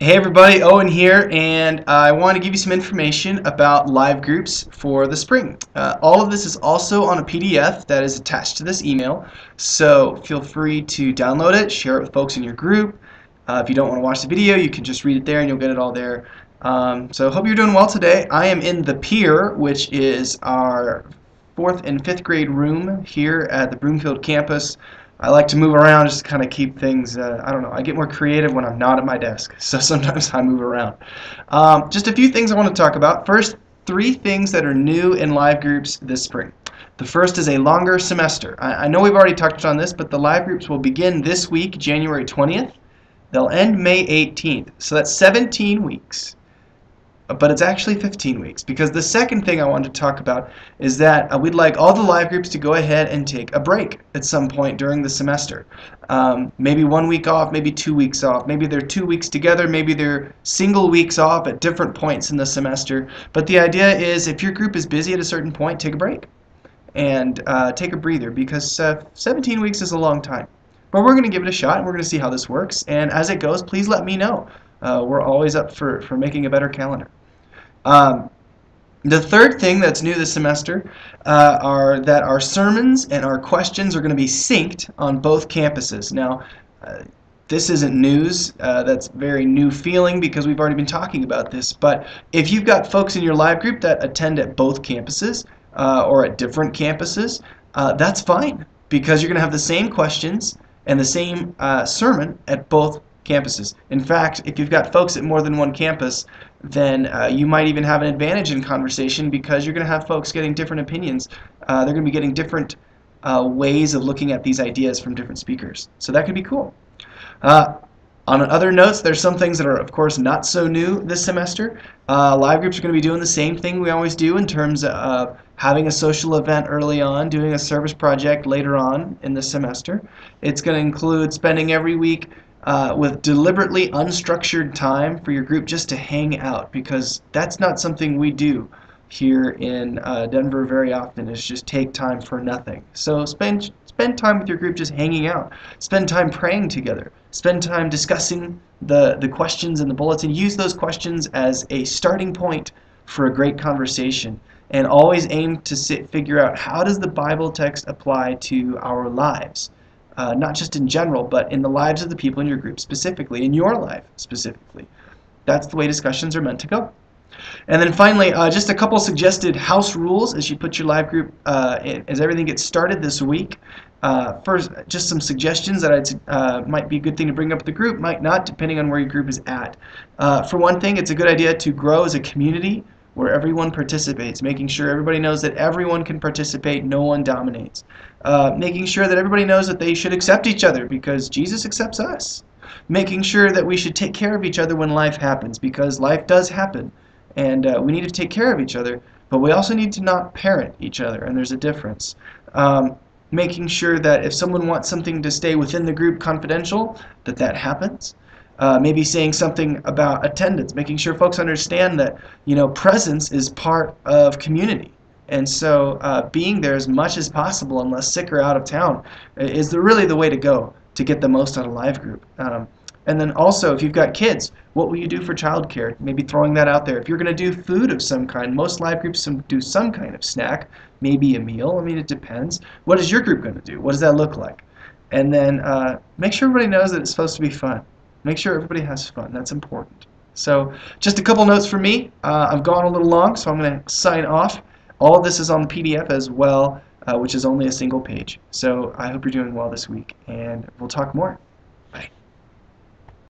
Hey everybody, Owen here, and I want to give you some information about live groups for the spring. All of this is also on a PDF that is attached to this email, so feel free to download it, share it with folks in your group. If you don't want to watch the video, you can just read it there and you'll get it all there. So hope you're doing well today. I am in the Pier, which is our 4th and 5th grade room here at the Broomfield campus. I like to move around just to kind of keep things, I don't know, I get more creative when I'm not at my desk, so sometimes I move around. Just a few things I want to talk about. First, 3 things that are new in live groups this spring. The first is a longer semester. I know we've already touched on this, but the live groups will begin this week, January 20th. They'll end May 18th, so that's 17 weeks. But it's actually 15 weeks, because the second thing I wanted to talk about is that we'd like all the live groups to go ahead and take a break at some point during the semester. Maybe 1 week off, maybe 2 weeks off, maybe they're 2 weeks together, maybe they're single weeks off at different points in the semester. But the idea is if your group is busy at a certain point, take a break and take a breather, because 17 weeks is a long time. But we're going to give it a shot and we're going to see how this works, and as it goes, please let me know. We're always up for making a better calendar. The third thing that's new this semester are that our sermons and our questions are going to be synced on both campuses. Now, this isn't news. That's very new feeling because we've already been talking about this. But if you've got folks in your live group that attend at both campuses or at different campuses, that's fine, because you're going to have the same questions and the same sermon at both campuses. In fact, if you've got folks at more than one campus, then you might even have an advantage in conversation, because you're going to have folks getting different opinions. They're going to be getting different ways of looking at these ideas from different speakers. So that could be cool. On other notes, there's some things that are, of course, not so new this semester. Live groups are going to be doing the same thing we always do in terms of having a social event early on, doing a service project later on in the semester. It's going to include spending every week with deliberately unstructured time for your group just to hang out, because that's not something we do here in Denver very often, is just take time for nothing. So spend time with your group just hanging out. Spend time praying together. Spend time discussing the questions in the bulletin. Use those questions as a starting point for a great conversation, and always aim to figure out, how does the Bible text apply to our lives? Not just in general, but in the lives of the people in your group specifically, in your life specifically. That's the way discussions are meant to go. And then finally, just a couple suggested house rules as you put your live group, as everything gets started this week. First, just some suggestions that might be a good thing to bring up with the group, might not, depending on where your group is at. For one thing, it's a good idea to grow as a community where everyone participates, making sure everybody knows that everyone can participate, no one dominates. Making sure that everybody knows that they should accept each other because Jesus accepts us. Making sure that we should take care of each other when life happens, because life does happen, and we need to take care of each other, but we also need to not parent each other, and there's a difference. Making sure that if someone wants something to stay within the group confidential, that happens. Maybe saying something about attendance, making sure folks understand that, presence is part of community. And so being there as much as possible, unless sick or out of town, is really the way to go to get the most out of live group. And then also, if you've got kids, what will you do for childcare? Maybe throwing that out there. If you're going to do food of some kind, most live groups do some kind of snack, maybe a meal. I mean, it depends. What is your group going to do? What does that look like? And then make sure everybody knows that it's supposed to be fun. Make sure everybody has fun. That's important. So just a couple notes from me. I've gone a little long, so I'm going to sign off. All of this is on the PDF as well, which is only a single page. So I hope you're doing well this week, and we'll talk more.